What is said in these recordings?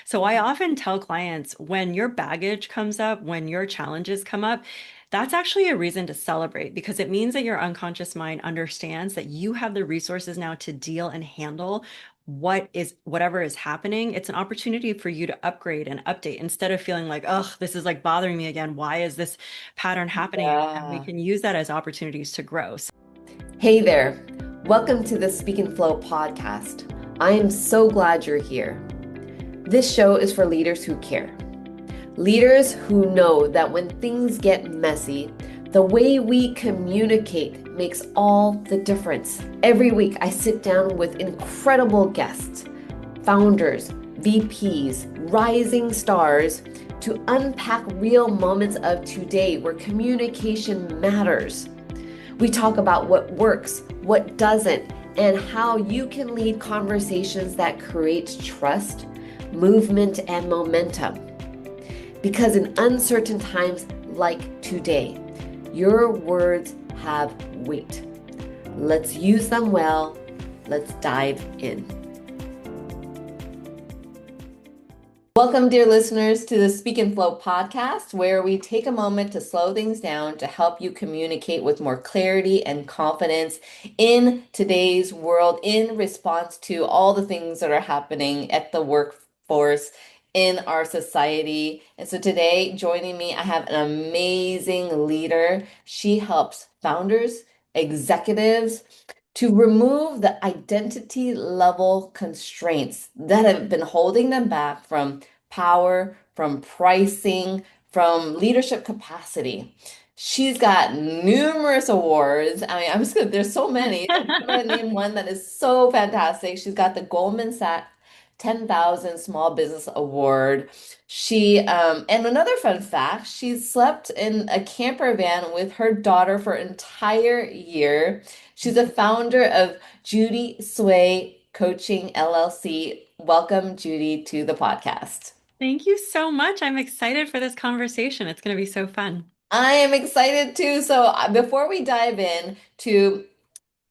So I often tell clients when your baggage comes up, when your challenges come up, that's actually a reason to celebrate because it means that your unconscious mind understands that you have the resources now to deal and handle whatever is happening. It's an opportunity for you to upgrade and update instead of feeling like, oh, this is like bothering me again. Why is this pattern happening? And we Yeah. can use that as opportunities to grow. Hey there. Welcome to the Speak and Flow podcast. I am so glad you're here. This show is for leaders who care. Leaders who know that when things get messy, the way we communicate makes all the difference. Every week, I sit down with incredible guests, founders, VPs, rising stars to unpack real moments of today where communication matters. We talk about what works, what doesn't, and how you can lead conversations that create trust, movement, and momentum. Because in uncertain times like today, your words have weight. Let's use them well. Let's dive in. Welcome, dear listeners, to the Speak and Flow podcast, where we take a moment to slow things down to help you communicate with more clarity and confidence in today's world in response to all the things that are happening at the workforce in our society. And so today, joining me, I have an amazing leader. She helps founders, executives, to remove the identity level constraints that have been holding them back from power, from pricing, from leadership capacity. She's got numerous awards. I mean, I'm just gonna, there's so many. I'm gonna name one that is so fantastic. She's got the Goldman Sachs 10,000 Small Business Award. And another fun fact, she slept in a camper van with her daughter for an entire year. She's a founder of Judy Tsuei Coaching LLC. Welcome, Judy, to the podcast. Thank you so much. I'm excited for this conversation. It's going to be so fun. I am excited too. So, before we dive in to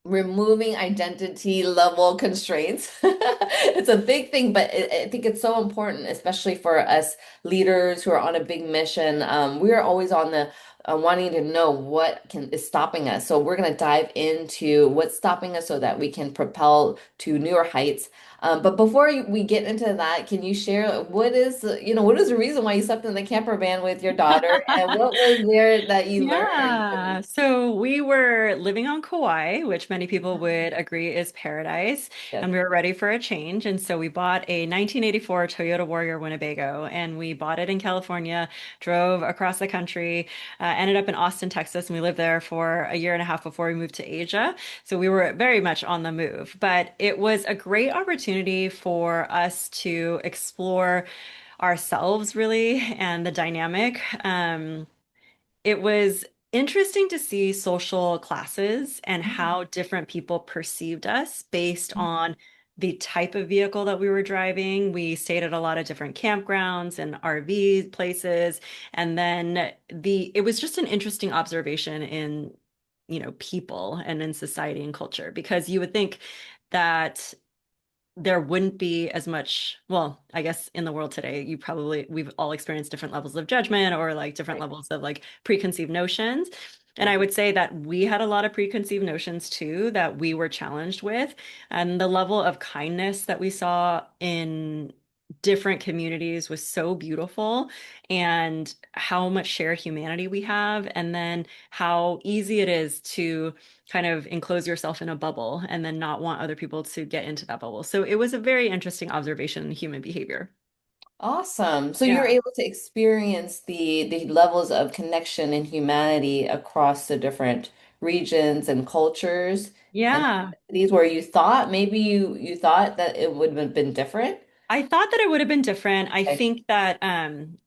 removing identity level constraints. It's a big thing, but I think it's so important, especially for us leaders who are on a big mission. We are always on the wanting to know what is stopping us. So we're going to dive into what's stopping us so that we can propel to newer heights. But before we get into that, can you share what is the reason why you slept in the camper van with your daughter, and what was there that you learned? Yeah. So we were living on Kauai, which many people would agree is paradise, Yes. and we were ready for a change. And so we bought a 1984 Toyota Warrior Winnebago, and we bought it in California, drove across the country, ended up in Austin, Texas, and we lived there for a year and a half before we moved to Asia. So we were very much on the move, but it was a great opportunity for us to explore ourselves really and the dynamic. It was interesting to see social classes and how different people perceived us based on the type of vehicle that we were driving. We stayed at a lot of different campgrounds and RV places. And then it was just an interesting observation in, people and in society and culture, because you would think that there wouldn't be as much, well, I guess in the world today, we've all experienced different levels of judgment or like different Right. levels of like preconceived notions. And Yeah. I would say that we had a lot of preconceived notions too that we were challenged with. And the level of kindness that we saw in different communities was so beautiful, and how much shared humanity we have. And then how easy it is to kind of enclose yourself in a bubble and then not want other people to get into that bubble. So it was a very interesting observation in human behavior. Awesome. So you're Yeah. able to experience the levels of connection and humanity across the different regions and cultures and Yeah. these where you thought maybe you thought that it would have been different. I thought that it would have been different. I Okay. think that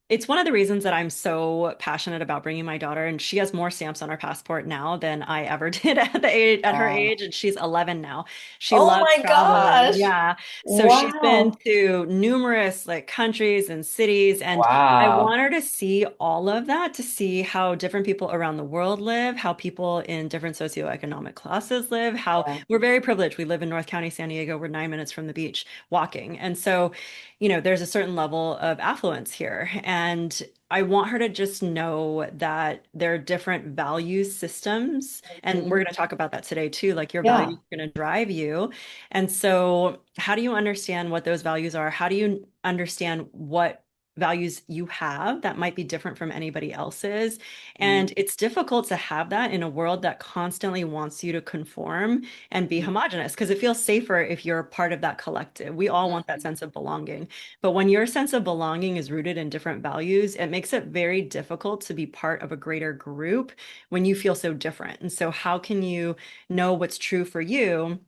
It's one of the reasons that I'm so passionate about bringing my daughter, and she has more stamps on her passport now than I ever did at her Wow. age, and she's 11 now. She Oh loves my traveling. gosh. Yeah. So she's been Wow. to numerous like countries and cities, and I Wow. want her to see all of that, to see how different people around the world live, how people in different socioeconomic classes live, how Yeah. we're very privileged. We live in North County, San Diego. We're 9 minutes from the beach walking. And so there's a certain level of affluence here. And I want her to just know that there are different value systems. And we're Mhm. going to talk about that today too. Like your Yeah. values are going to drive you. And so, how do you understand what those values are? How do you understand what values you have that might be different from anybody else's? Mhm. And it's difficult to have that in a world that constantly wants you to conform and be homogenous because it feels safer if you're part of that collective. We all want that sense of belonging. But when your sense of belonging is rooted in different values, it makes it very difficult to be part of a greater group when you feel so different. And so, how can you know what's true for you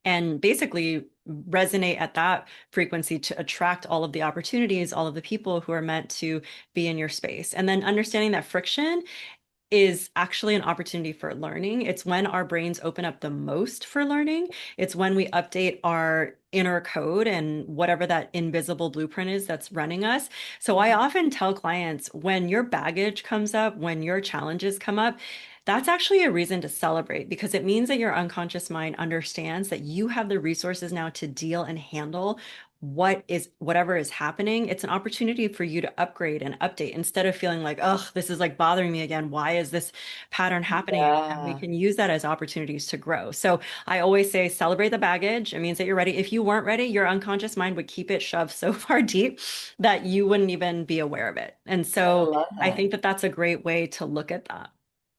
and basically resonate at that frequency to attract all of the opportunities, all of the people who are meant to be in your space? And then understanding that friction is actually an opportunity for learning. It's when our brains open up the most for learning. It's when we update our inner code and whatever that invisible blueprint is that's running us. So I often tell clients when your baggage comes up, when your challenges come up, that's actually a reason to celebrate because it means that your unconscious mind understands that you have the resources now to deal and handle whatever is happening. It's an opportunity for you to upgrade and update instead of feeling like, oh, this is like bothering me again. Why is this pattern happening again? We Yeah. can use that as opportunities to grow. So I always say celebrate the baggage. It means that you're ready. If you weren't ready, your unconscious mind would keep it shoved so far deep that you wouldn't even be aware of it. And I so love I that. think that that's a great way to look at that.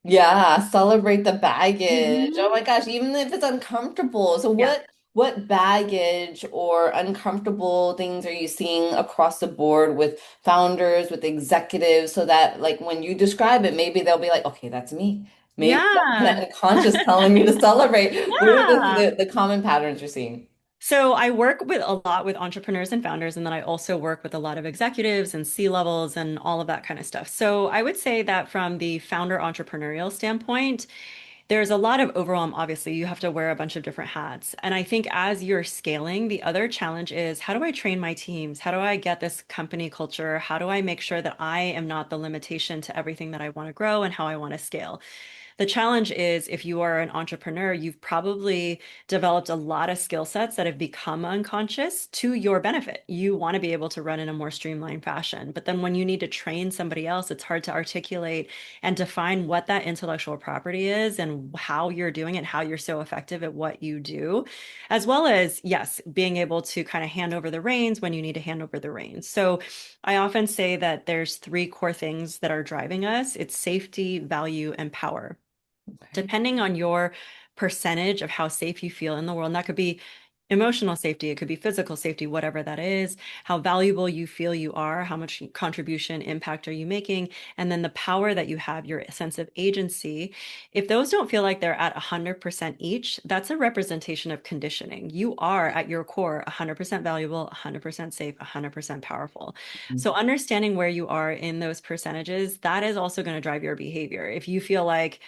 Yeah, celebrate the baggage. Oh Mhm. my gosh, even if it's uncomfortable. So Yeah. what baggage or uncomfortable things are you seeing across the board with founders, with executives, so that like when you describe it, maybe they'll be like, okay, that's me. Maybe that's Yeah. my unconscious telling me to celebrate. What are Yeah. the common patterns you're seeing? So I work with a lot with entrepreneurs and founders, and then I also work with a lot of executives and C levels and all of that kind of stuff. So I would say that from the founder entrepreneurial standpoint, there's a lot of overwhelm. Obviously, you have to wear a bunch of different hats. And I think as you're scaling, the other challenge is how do I train my teams? How do I get this company culture? How do I make sure that I am not the limitation to everything that I want to grow and how I want to scale? The challenge is if you are an entrepreneur, you've probably developed a lot of skill sets that have become unconscious to your benefit. You want to be able to run in a more streamlined fashion. But then when you need to train somebody else, it's hard to articulate and define what that intellectual property is and how you're doing it, how you're so effective at what you do, as well as, yes, being able to kind of hand over the reins when you need to hand over the reins. So I often say that there's three core things that are driving us. It's safety, value, and power Okay. depending on your percentage of how safe you feel in the world. And that could be emotional safety, it could be physical safety, whatever that is, how valuable you feel you are, how much contribution, impact are you making, and then the power that you have, your sense of agency. If those don't feel like they're at 100% each, that's a representation of conditioning. You are at your core 100% valuable, 100% safe, 100% powerful. So understanding where you are in those percentages, that is also going to drive your behavior. If you feel like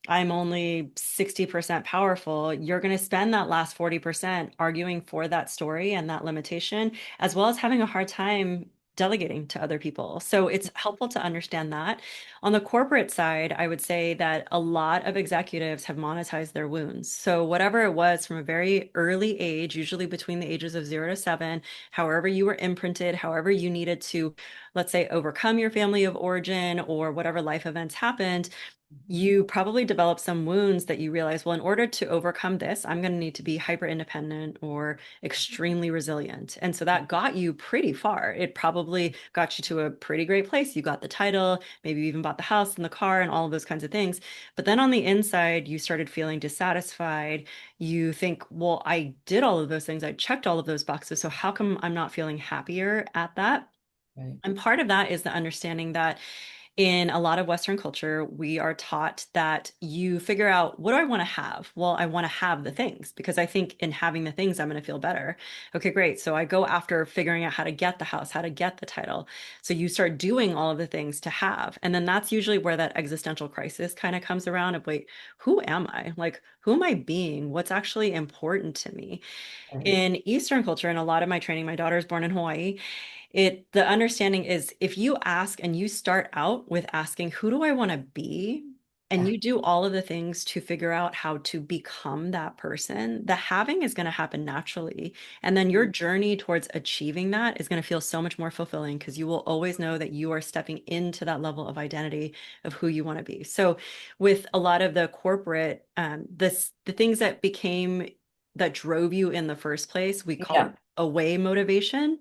I'm only 60% powerful, you're going to spend that last 40% arguing for that story and that limitation, as well as having a hard time delegating to other people. So it's helpful to understand that. On the corporate side, I would say that a lot of executives have monetized their wounds. So whatever it was from a very early age, usually between the ages of 0 to 7, however you were imprinted, however you needed to, let's say, overcome your family of origin or whatever life events happened, you probably developed some wounds that you realize, well, in order to overcome this, I'm going to need to be hyper independent or extremely resilient. And so that got you pretty far. It probably got you to a pretty great place. You got the title, maybe you even bought the house and the car and all of those kinds of things. But then on the inside, you started feeling dissatisfied. You think, well, I did all of those things. I checked all of those boxes. So how come I'm not feeling happier at that? Right. And part of that is the understanding that in a lot of Western culture, we are taught that you figure out, what do I want to have? Well, I want to have the things because I think in having the things, I'm going to feel better. Okay, great. So I go after figuring out how to get the house, how to get the title. So you start doing all of the things to have. And then that's usually where that existential crisis kind of comes around of, wait, who am I? Like, who am I being? What's actually important to me? Right. In Eastern culture, and a lot of my training, my daughter's born in Hawaii, the understanding is, if you ask and you start out with asking, who do I want to be? And Yeah. you do all of the things to figure out how to become that person, the having is going to happen naturally. And then your journey towards achieving that is going to feel so much more fulfilling because you will always know that you are stepping into that level of identity of who you want to be. So, with a lot of the corporate, the things that drove you in the first place, we call it Yeah. away motivation.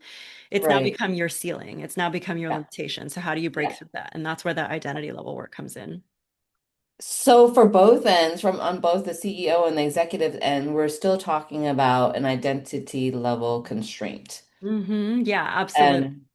It's now Right. become your ceiling. It's now become your Yeah. limitation. So how do you break Yeah. through that? And that's where that identity level work comes in. So for both ends, from on both the CEO and the executive end, we're still talking about an identity level constraint. Yeah, absolutely. And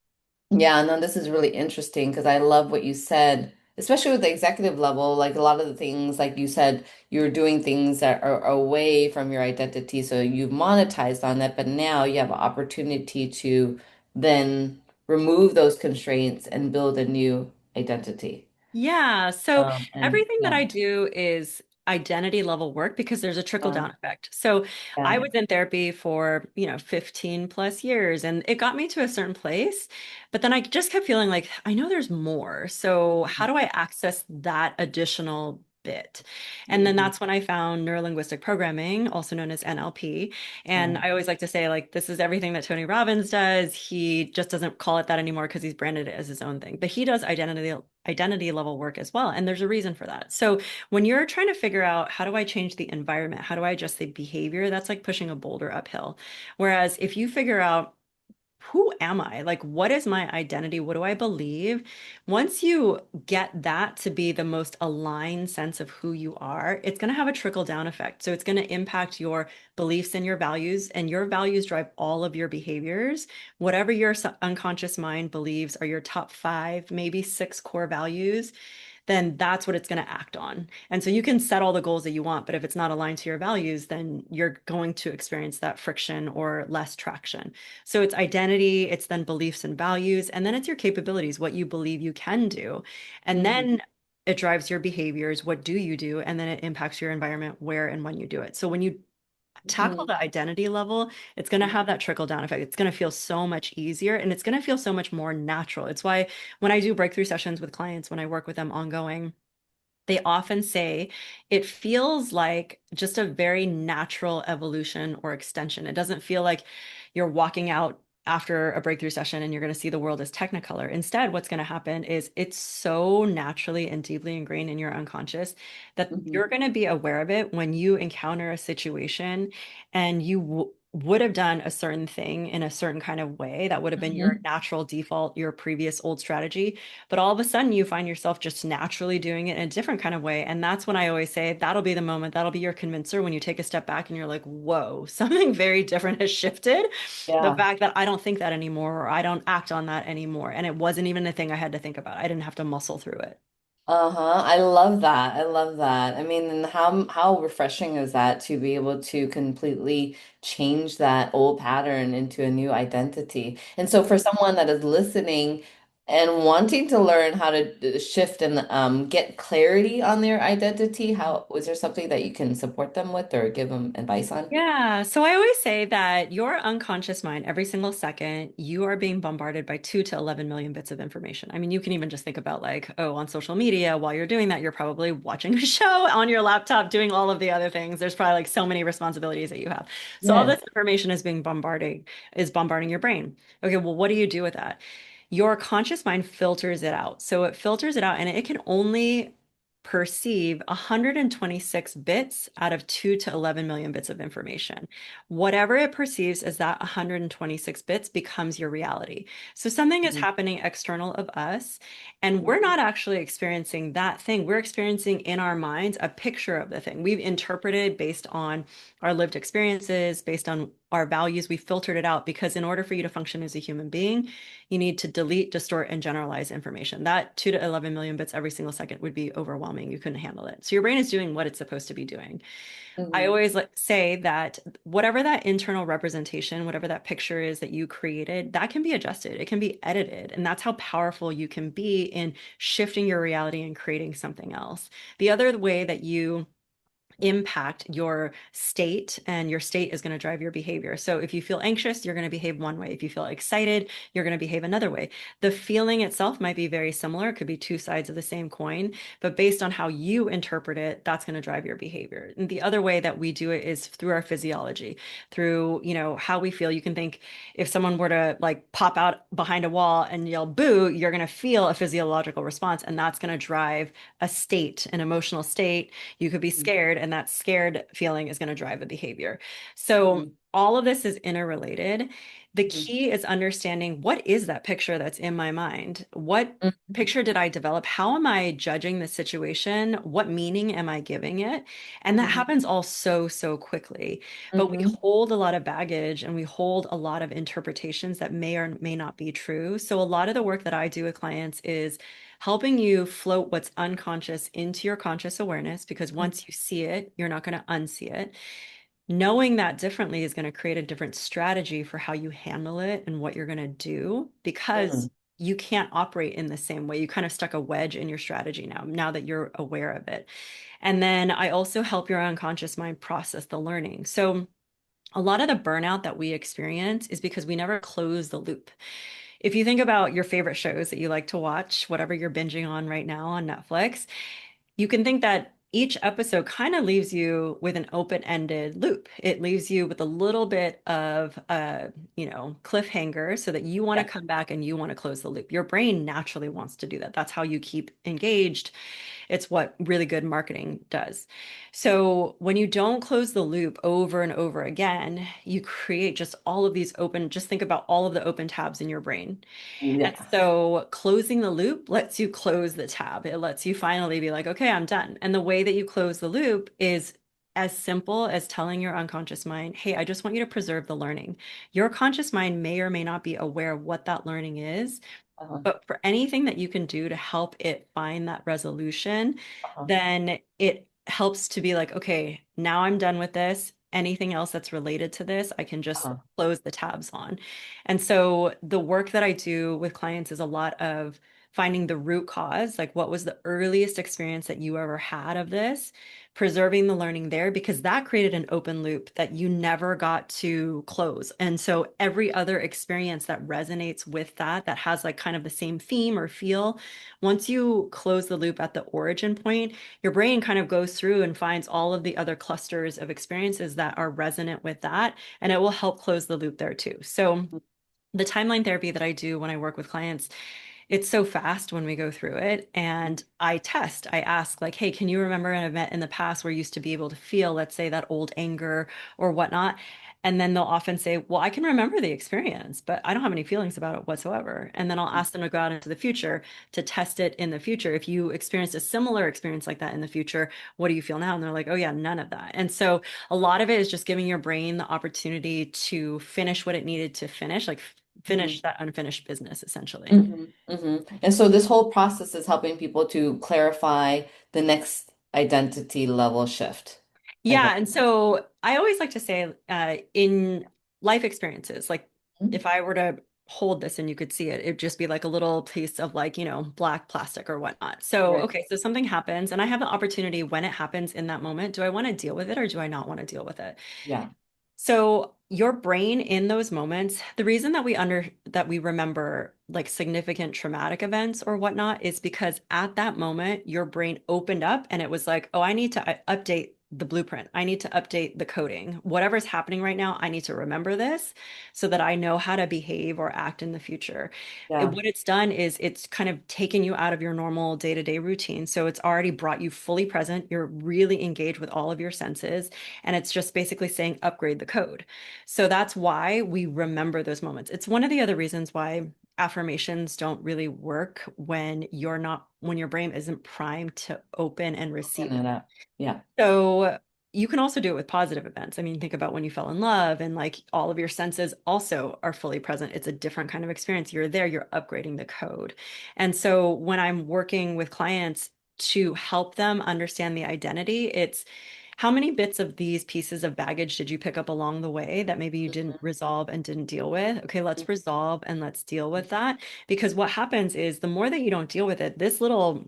yeah, no, this is really interesting because I love what you said, especially with the executive level. Like a lot of the things, like you said, you're doing things that are away from your identity. So you've monetized on that, but now you have an opportunity to then remove those constraints and build a new identity. Yeah. So And everything that yeah, I do is identity level work because there's a trickle uh, down effect. So I yeah. was in therapy for, 15 plus years, and it got me to a certain place, but then I just kept feeling like I know there's more. So how do I access that additional bit? And then Mhm. that's when I found neurolinguistic programming, also known as NLP. And Right. I always like to say, like, this is everything that Tony Robbins does. He just doesn't call it that anymore because he's branded it as his own thing. But he does identity level work as well. And there's a reason for that. So when you're trying to figure out, how do I change the environment? How do I adjust the behavior? That's like pushing a boulder uphill. Whereas if you figure out, who am I? Like, what is my identity? What do I believe? Once you get that to be the most aligned sense of who you are, it's going to have a trickle down effect. So it's going to impact your beliefs and your values drive all of your behaviors. Whatever your unconscious mind believes are your top five, maybe six core values, then that's what it's going to act on. And so you can set all the goals that you want, but if it's not aligned to your values, then you're going to experience that friction or less traction. So it's identity, it's then beliefs and values, and then it's your capabilities, what you believe you can do. And Mhm. then it drives your behaviors, what do you do? And then it impacts your environment, where and when you do it. So when you tackle Mhm. the identity level, it's going to have that trickle down effect. It's going to feel so much easier and it's going to feel so much more natural. It's why when I do breakthrough sessions with clients, when I work with them ongoing, they often say it feels like just a very natural evolution or extension. It doesn't feel like you're walking out after a breakthrough session and you're going to see the world as technicolor. Instead, what's going to happen is it's so naturally and deeply ingrained in your unconscious that Mhm. you're going to be aware of it when you encounter a situation and you would have done a certain thing in a certain kind of way that would have been your Mhm. natural default, your previous old strategy, but all of a sudden you find yourself just naturally doing it in a different kind of way. And that's when I always say that'll be the moment, that'll be your convincer when you take a step back and you're like, whoa, something very different has shifted. The Yeah. fact that I don't think that anymore, or I don't act on that anymore. And it wasn't even a thing I had to think about. I didn't have to muscle through it. Uh-huh. I love that. I love that. I mean, and how refreshing is that to be able to completely change that old pattern into a new identity. And so for someone that is listening and wanting to learn how to shift and get clarity on their identity, how was there something that you can support them with or give them advice on? Yeah. So I always say that your unconscious mind, every single second, you are being bombarded by 2 to 11 million bits of information. I mean, you can even just think about, like, oh, on social media, while you're doing that, you're probably watching a show on your laptop, doing all of the other things. There's probably like so many responsibilities that you have. So all Yes. this information is bombarding your brain. Okay, well, what do you do with that? Your conscious mind filters it out. So it filters it out and it can only perceive 126 bits out of 2 to 11 million bits of information. Whatever it perceives as that 126 bits becomes your reality. So something is Mhm. happening external of us, and we're not actually experiencing that thing. We're experiencing in our minds a picture of the thing. We've interpreted based on our lived experiences, based on our values, we filtered it out because in order for you to function as a human being, you need to delete, distort, and generalize information. That 2 to 11 million bits every single second would be overwhelming. You couldn't handle it. So your brain is doing what it's supposed to be doing. I Mhm. always say that whatever that internal representation, whatever that picture is that you created, that can be adjusted. It can be edited. And that's how powerful you can be in shifting your reality and creating something else. The other way that you impact your state, and your state is going to drive your behavior. So if you feel anxious, you're going to behave one way. If you feel excited, you're going to behave another way. The feeling itself might be very similar. It could be two sides of the same coin, but based on how you interpret it, that's going to drive your behavior. And the other way that we do it is through our physiology, through, how we feel. You can think if someone were to like pop out behind a wall and yell boo, you're going to feel a physiological response, and that's going to drive a state, an emotional state. You could be scared, and that scared feeling is going to drive a behavior. So Mhm. all of this is interrelated. The Mhm. key is understanding, what is that picture that's in my mind? What Mhm. picture did I develop? How am I judging the situation? What meaning am I giving it? And that Mhm. happens all so, so quickly. But we Mhm. hold a lot of baggage and we hold a lot of interpretations that may or may not be true. So a lot of the work that I do with clients is helping you float what's unconscious into your conscious awareness, because once you see it, you're not going to unsee it. Knowing that differently is going to create a different strategy for how you handle it and what you're going to do, because Mhm. you can't operate in the same way. You kind of stuck a wedge in your strategy now that you're aware of it. And then I also help your unconscious mind process the learning. So a lot of the burnout that we experience is because we never close the loop. If you think about your favorite shows that you like to watch, whatever you're binging on right now on Netflix, you can think that each episode kind of leaves you with an open-ended loop. It leaves you with a little bit of cliffhanger so that you want to Yeah. come back and you want to close the loop. Your brain naturally wants to do that. That's how you keep engaged. It's what really good marketing does. So when you don't close the loop over and over again, you create just all of these open, just think about all of the open tabs in your brain. And Yeah. so closing the loop lets you close the tab. It lets you finally be like, okay, I'm done. And the way that you close the loop is as simple as telling your unconscious mind, hey, I just want you to preserve the learning. Your conscious mind may or may not be aware of what that learning is, Uh-huh. but for anything that you can do to help it find that resolution, Uh-huh. then it helps to be like, okay, now I'm done with this. Anything else that's related to this, I can just Uh-huh. close the tabs on. And so the work that I do with clients is a lot of finding the root cause, like what was the earliest experience that you ever had of this, preserving the learning there, because that created an open loop that you never got to close. And so every other experience that resonates with that, that has like kind of the same theme or feel, once you close the loop at the origin point, your brain kind of goes through and finds all of the other clusters of experiences that are resonant with that, and it will help close the loop there too. So the timeline therapy that I do when I work with clients, it's so fast when we go through it. And I ask, like, hey, can you remember an event in the past where you used to be able to feel, let's say, that old anger or whatnot? And then they'll often say, well, I can remember the experience, but I don't have any feelings about it whatsoever. And then I'll ask them to go out into the future to test it in the future. If you experienced a similar experience like that in the future, what do you feel now? And they're like, oh, yeah, none of that. And so a lot of it is just giving your brain the opportunity to finish what it needed to finish, like finish Mhm. that unfinished business, essentially. Mhm. Mhm. And so this whole process is helping people to clarify the next identity level shift. Like Yeah, what? and so I always like to say in life experiences, like if I were to hold this and you could see it, it'd just be like a little piece of like, black plastic or whatnot. So, Right. okay, so something happens and I have the opportunity when it happens in that moment, do I want to deal with it or do I not want to deal with it? Yeah. So your brain in those moments, the reason that we remember like significant traumatic events or whatnot is because at that moment your brain opened up and it was like, oh, I need to update the blueprint. I need to update the coding. Whatever's happening right now, I need to remember this so that I know how to behave or act in the future. Yeah. What it's done is it's kind of taken you out of your normal day-to-day routine. So it's already brought you fully present. You're really engaged with all of your senses. And it's just basically saying upgrade the code. So that's why we remember those moments. It's one of the other reasons why affirmations don't really work when your brain isn't primed to open and receive Open it. it up. Yeah. So you can also do it with positive events. I mean, think about when you fell in love and like all of your senses also are fully present. It's a different kind of experience. You're there, you're upgrading the code. And so when I'm working with clients to help them understand the identity, it's how many bits of these pieces of baggage did you pick up along the way that maybe you didn't resolve and didn't deal with? Okay, let's resolve and let's deal with that. Because what happens is the more that you don't deal with it, this little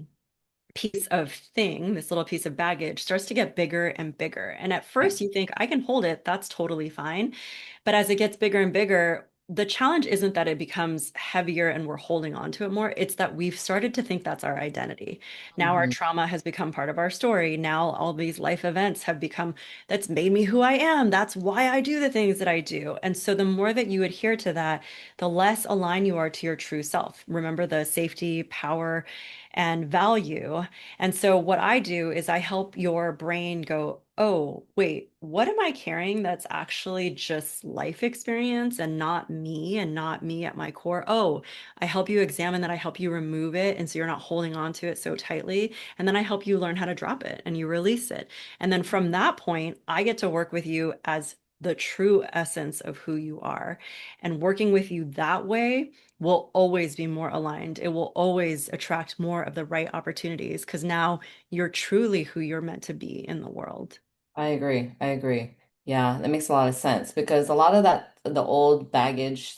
piece of thing, this little piece of baggage starts to get bigger and bigger. And at Right. first you think, I can hold it, that's totally fine. But as it gets bigger and bigger, the challenge isn't that it becomes heavier and we're holding on to it more. It's that we've started to think that's our identity. Now our Mhm. trauma has become part of our story. Now all these life events have become, that's made me who I am. That's why I do the things that I do. And so the more that you adhere to that, the less aligned you are to your true self. Remember the safety, power, and value. And so what I do is I help your brain go, oh, wait, what am I carrying that's actually just life experience and not me and not me at my core? Oh, I help you examine that. I help you remove it. And so you're not holding on to it so tightly. And then I help you learn how to drop it and you release it. And then from that point, I get to work with you as the true essence of who you are. And working with you that way will always be more aligned. It will always attract more of the right opportunities because now you're truly who you're meant to be in the world. I agree. I agree. Yeah, that makes a lot of sense because a lot of that, the old baggage,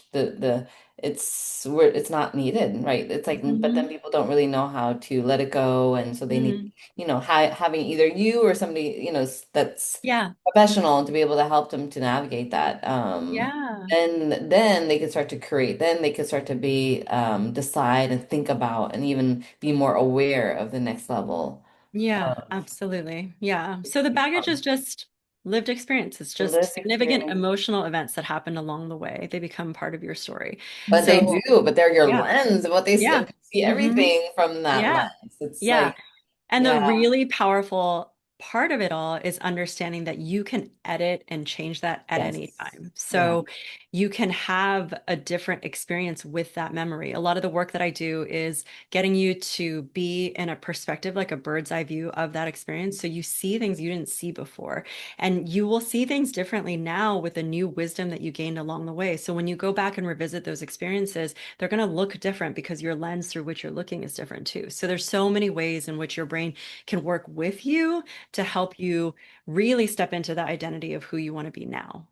it's not needed, right? It's like, but then Hmm. people don't really know how to let it go, and so they need, Hmm. having either you or somebody, that's Yeah. professional to be able to help them to navigate that. Yeah. And then they can start to create. Then they can start to be decide and think about and even be more aware of the next level Yeah, of absolutely. Yeah. So the baggage is just lived experience. It's the just lived significant experience. emotional events that happened along the way. They become part of your story. But they So, do, but they're your yeah. lens, what they Yeah. see Hmm. everything from that Yeah. lens. It's Yeah. like, And the yeah, really powerful part of it all is understanding that you can edit and change that at yes, any time. yeah. So you can have a different experience with that memory. A lot of the work that I do is getting you to be in a perspective, like a bird's eye view of that experience. So you see things you didn't see before. And you will see things differently now with the new wisdom that you gained along the way. So when you go back and revisit those experiences, they're going to look different because your lens through which you're looking is different too. So there's so many ways in which your brain can work with you to help you really step into the identity of who you want to be now.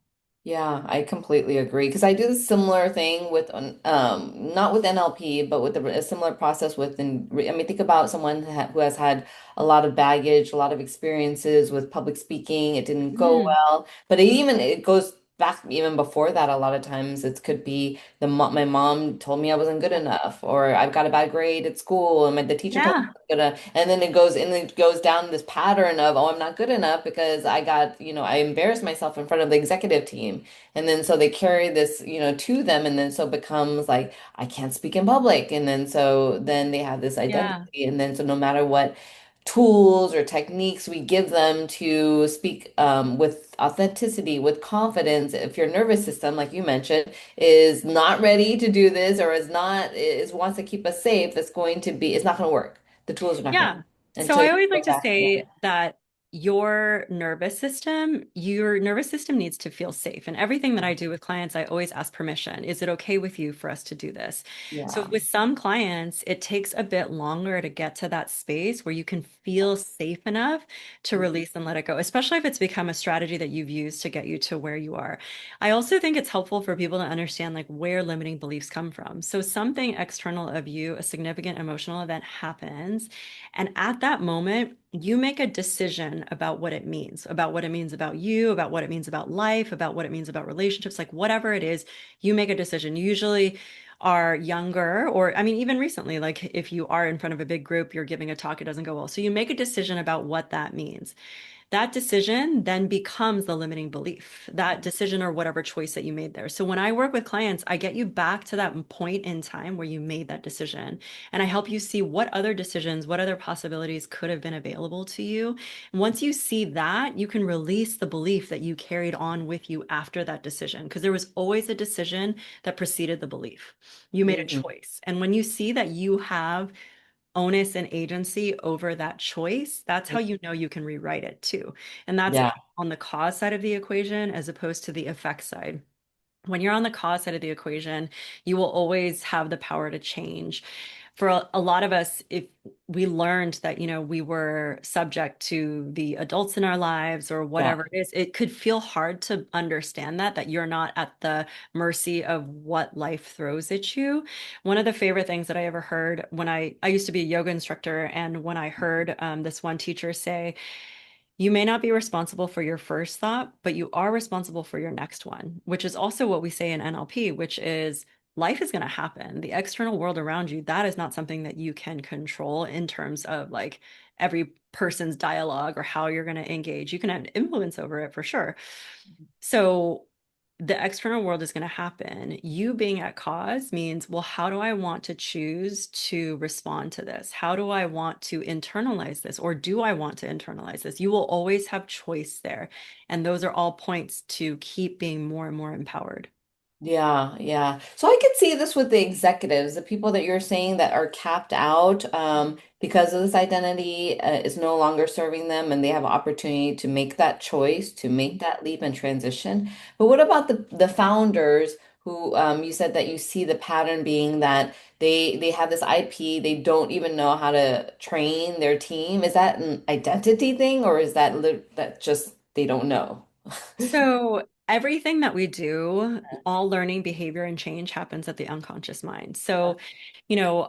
Yeah, I completely agree because I do a similar thing with not with NLP, but with a similar process I mean, think about someone who has had a lot of baggage, a lot of experiences with public speaking. It didn't go Mm, well, but it goes back even before that. A lot of times it could be my mom told me I wasn't good enough, or I've got a bad grade at school, and the teacher told me yeah, and then it goes down this pattern of, oh, I'm not good enough because I embarrassed myself in front of the executive team. And then so they carry this, to them, and then so it becomes like, I can't speak in public. And then so then they have this yeah, identity. And then so no matter what tools or techniques we give them to speak with authenticity, with confidence, if your nervous system, like you mentioned, is not ready to do this or is wants to keep us safe, it's not going to work. The tools are not going to yeah. work So until I you always go like to back. Yeah. say that your nervous system needs to feel safe. And everything that I do with clients, I always ask permission. Is it okay with you for us to do this? So Yeah. with some clients, it takes a bit longer to get to that space where you can feel safe enough to Mhm. release and let it go, especially if it's become a strategy that you've used to get you to where you are. I also think it's helpful for people to understand like where limiting beliefs come from. So something external of you, a significant emotional event happens, and at that moment, you make a decision about what it means about you, about what it means about life, about what it means about relationships, like whatever it is, you make a decision. You usually are younger, or I mean, even recently, like if you are in front of a big group, you're giving a talk, it doesn't go well. So you make a decision about what that means. That decision then becomes the limiting belief, that decision or whatever choice that you made there. So when I work with clients, I get you back to that point in time where you made that decision. And I help you see what other decisions, what other possibilities could have been available to you. And once you see that, you can release the belief that you carried on with you after that decision, because there was always a decision that preceded the belief. You made a Mhm. choice. And when you see that you have onus and agency over that choice, that's how you know you can rewrite it too. And that's Yeah. on the cause side of the equation as opposed to the effect side. When you're on the cause side of the equation, you will always have the power to change. For a lot of us, if we learned that, we were subject to the adults in our lives or Yeah. whatever it is, it could feel hard to understand that you're not at the mercy of what life throws at you. One of the favorite things that I ever heard when I used to be a yoga instructor, and when I heard this one teacher say, you may not be responsible for your first thought, but you are responsible for your next one, which is also what we say in NLP, which is life is going to happen. The external world around you, that is not something that you can control in terms of like every person's dialogue or how you're going to engage. You can have influence over it for sure. So the external world is going to happen. You being at cause means, well, how do I want to choose to respond to this? How do I want to internalize this? Or do I want to internalize this? You will always have choice there. And those are all points to keep being more and more empowered. Yeah, yeah. So I could see this with the executives, the people that you're saying that are capped out because of this identity is no longer serving them, and they have opportunity to make that choice, to make that leap and transition. But what about the founders who you said that you see the pattern being that they have this IP, they don't even know how to train their team. Is that an identity thing, or is that just they don't know? So everything that we do, all learning, behavior, and change happens at the unconscious mind. So,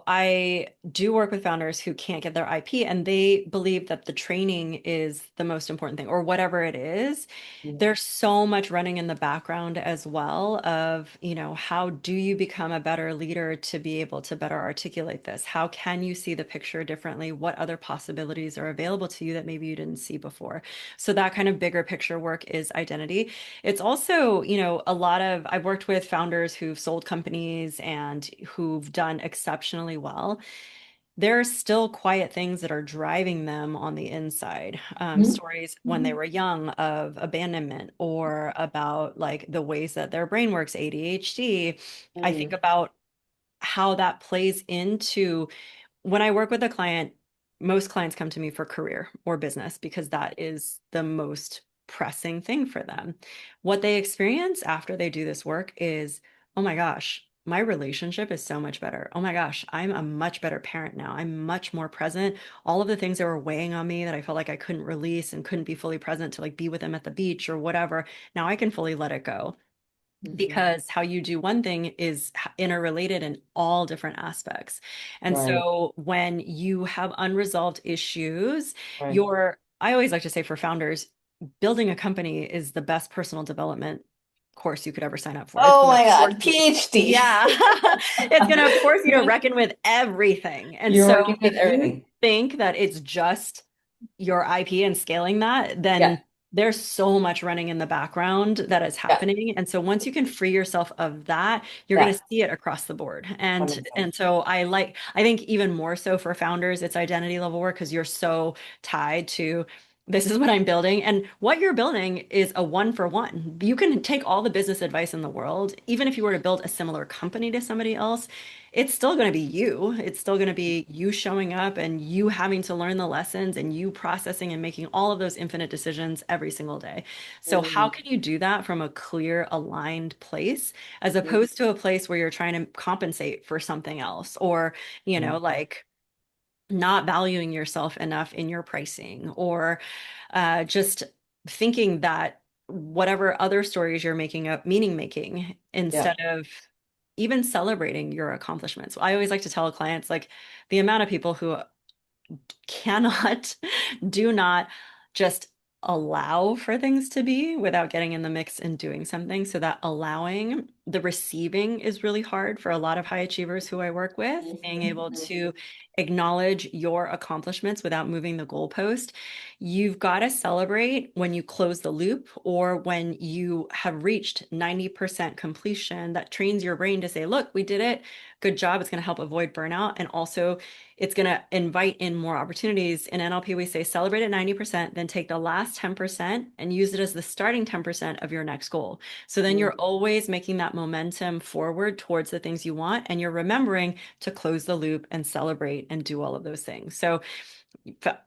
I do work with founders who can't get their IP and they believe that the training is the most important thing or whatever it is. There's so much running in the background as well of, how do you become a better leader to be able to better articulate this? How can you see the picture differently? What other possibilities are available to you that maybe you didn't see before? So that kind of bigger picture work is identity. It's also, I've worked with founders who've sold companies and who've done exceptionally well. There are still quiet things that are driving them on the inside. Mhm. Stories when they were young of abandonment or about like the ways that their brain works, ADHD. I think Mhm. about how that plays into when I work with a client, most clients come to me for career or business because that is the most pressing thing for them. What they experience after they do this work is, oh my gosh, my relationship is so much better. Oh my gosh, I'm a much better parent now. I'm much more present. All of the things that were weighing on me that I felt like I couldn't release and couldn't be fully present to like be with them at the beach or whatever, now I can fully let it go Mhm. because how you do one thing is interrelated in all different aspects. And Right, so when you have unresolved issues, right. I always like to say for founders, building a company is the best personal development course you could ever sign up for. It's Oh going to my force God, you. PhD. Yeah. It's going to force you to reckon with everything. And You're so working with if you everything. think that it's just your IP and scaling that, Yeah, then there's so much running in the background that is yeah, happening. And so once you can free yourself of that, you're going yeah. to see it across the board. That And makes sense. and so I think even more so for founders, it's identity level work because you're so tied to this is what I'm building. And what you're building is a one for one. You can take all the business advice in the world, even if you were to build a similar company to somebody else, it's still going to be you. It's still going to be you showing up and you having to learn the lessons and you processing and making all of those infinite decisions every single day. So, how Mhm. can you do that from a clear, aligned place as Mhm. opposed to a place where you're trying to compensate for something else or, like not valuing yourself enough in your pricing or just thinking that whatever other stories you're making up, meaning making Yeah. instead of even celebrating your accomplishments. I always like to tell clients like the amount of people who cannot, do not just allow for things to be without getting in the mix and doing something. So that allowing the receiving is really hard for a lot of high achievers who I work with, being able Mhm. to acknowledge your accomplishments without moving the goalpost. You've got to celebrate when you close the loop or when you have reached 90% completion. That trains your brain to say, look, we did it. Good job. It's going to help avoid burnout. And also, it's going to invite in more opportunities. In NLP, we say celebrate at 90%, then take the last 10% and use it as the starting 10% of your next goal. So then you're Mhm. always making that that momentum forward towards the things you want, and you're remembering to close the loop and celebrate and do all of those things. So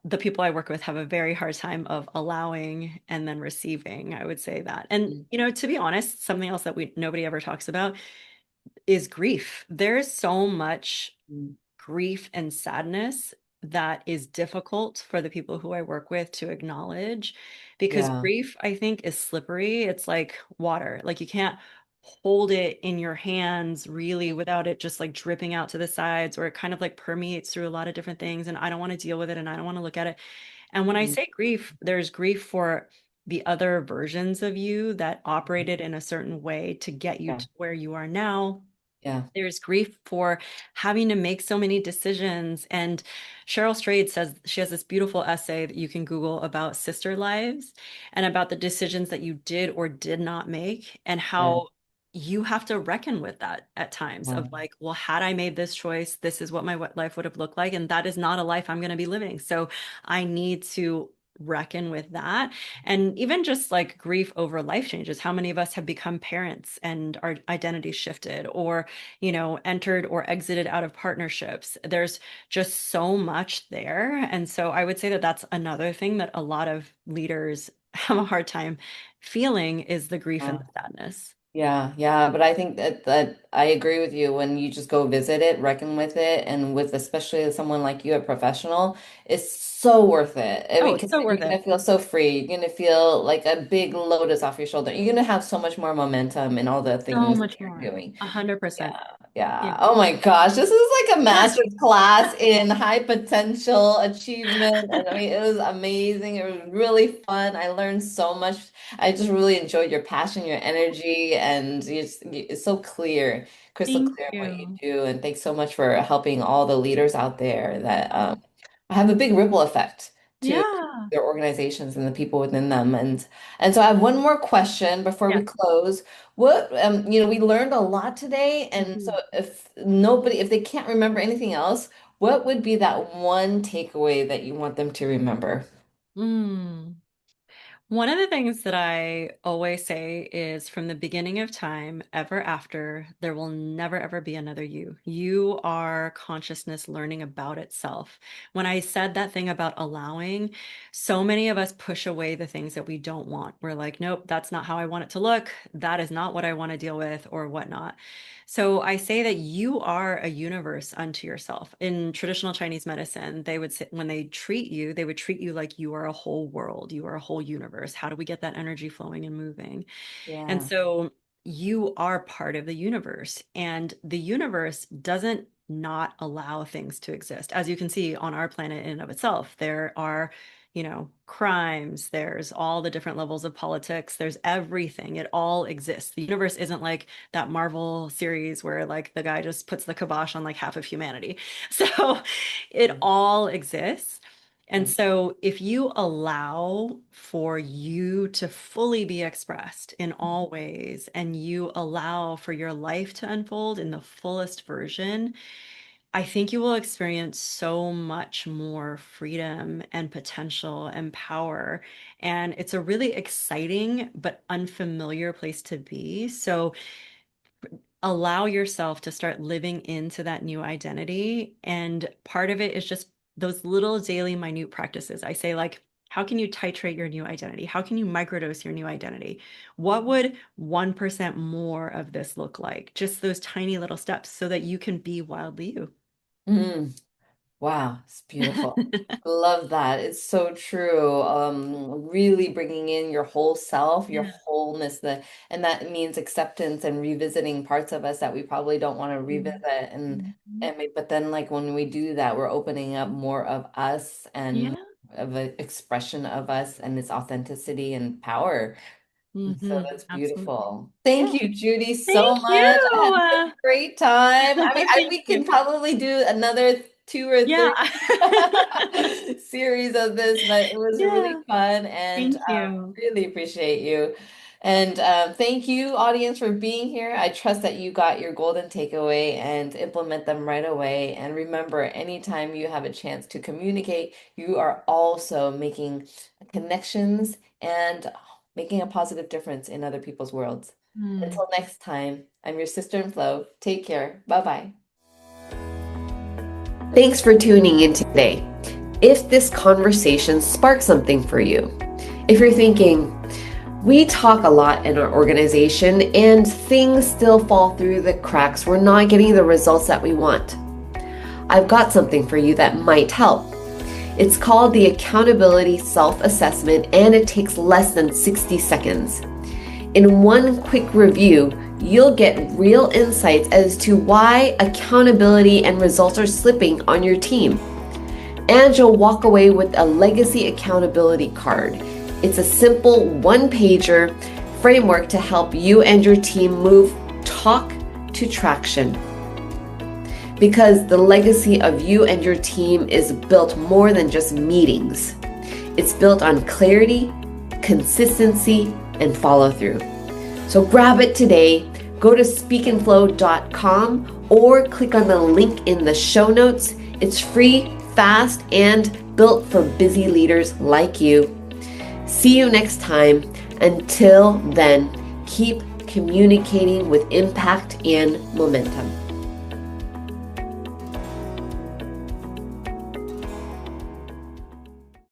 the people I work with have a very hard time of allowing and then receiving, I would say that. And, to be honest, something else that nobody ever talks about is grief. There's so much Mm. grief and sadness that is difficult for the people who I work with to acknowledge, because Yeah. grief, I think, is slippery. It's like water. Like you can't hold it in your hands really without it just like dripping out to the sides, or it kind of like permeates through a lot of different things. And I don't want to deal with it and I don't want to look at it. And when I Mm. say grief, there's grief for the other versions of you that operated in a certain way to get you Yeah. to where you are now. Yeah. There's grief for having to make so many decisions. And Cheryl Strayed says she has this beautiful essay that you can Google about sister lives and about the decisions that you did or did not make, and Yeah. how you have to reckon with that at times of Yeah. like, well, had I made this choice, this is what my life would have looked like. And that is not a life I'm going to be living. So I need to reckon with that. And even just like grief over life changes. How many of us have become parents and our identity shifted, or entered or exited out of partnerships? There's just so much there. And so I would say that that's another thing that a lot of leaders have a hard time feeling, is the grief and Yeah. the sadness. Yeah, yeah, but I think that I agree with you. When you just go visit it, reckon with it, and with especially someone like you, a professional, it's so worth it. I Oh, mean, it's because so you're worth it. gonna feel so free. You're gonna feel like a big load is off your shoulder. You're gonna have so much more momentum in all the So things that much you're more. doing. 100%. Yeah, Yeah. yeah. Oh my gosh, this is like a master's class in high potential achievement. And I mean, it was amazing. It was really fun. I learned so much. I just really enjoyed your passion, your energy, and it's so clear, crystal Thank clear in what you you. do. And thanks so much for helping all the leaders out there that have a big ripple effect to Yeah. their organizations and the people within them. And so I have one more question before Yeah. we close. We learned a lot today, and so Mhm. if they can't remember anything else, what would be that one takeaway that you want them to remember? Mm. One of the things that I always say is, from the beginning of time, ever after, there will never, ever be another you. You are consciousness learning about itself. When I said that thing about allowing, so many of us push away the things that we don't want. We're like, nope, that's not how I want it to look. That is not what I want to deal with, or whatnot. So I say that you are a universe unto yourself. In traditional Chinese medicine, they would say, when they treat you, they would treat you like you are a whole world, you are a whole universe. How do we get that energy flowing and moving? And Yeah. so you are part of the universe, and the universe doesn't not allow things to exist. As you can see on our planet in and of itself, there are, crimes, there's all the different levels of politics, there's everything. It all exists. The universe isn't like that Marvel series where like the guy just puts the kibosh on like half of humanity. So it all exists. And so, if you allow for you to fully be expressed in all ways, and you allow for your life to unfold in the fullest version, I think you will experience so much more freedom and potential and power. And it's a really exciting but unfamiliar place to be. So, allow yourself to start living into that new identity. And part of it is just those little daily minute practices. I say, like, how can you titrate your new identity? How can you microdose your new identity? What would 1% more of this look like? Just those tiny little steps so that you can be wildly you. Mm. Wow, it's beautiful. Love that. It's so true. Really bringing in your whole self, your Yeah. wholeness, and that means acceptance and revisiting parts of us that we probably don't want to revisit. Mhm. But then like when we do that, we're opening up more of us and Yeah. more of an expression of us and its authenticity and power. And so that's Absolutely. beautiful. Yeah. Thank you, Judy, so Thank much. I had such you. a great time. I mean, Thank we you. can probably do another two or Yeah. three series of this, but it was really Yeah. fun and Thank you. really appreciate you. And thank you, audience, for being here. I trust that you got your golden takeaway and implement them right away. And remember, anytime you have a chance to communicate, you are also making connections and making a positive difference in other people's worlds. Mm. Until next time, I'm your sister in Flow. Take care. Bye-bye. Thanks for tuning in today. If this conversation sparked something for you, if you're thinking, we talk a lot in our organization and things still fall through the cracks, we're not getting the results that we want, I've got something for you that might help. It's called the Accountability Self-Assessment, and it takes less than 60 seconds. In one quick review, you'll get real insights as to why accountability and results are slipping on your team. And you'll walk away with a legacy accountability card. It's a simple one-pager framework to help you and your team move talk to traction. Because the legacy of you and your team is built more than just meetings. It's built on clarity, consistency, and follow through. So grab it today. Go to speakandflow.com or click on the link in the show notes. It's free, fast, and built for busy leaders like you. See you next time. Until then, keep communicating with impact and momentum.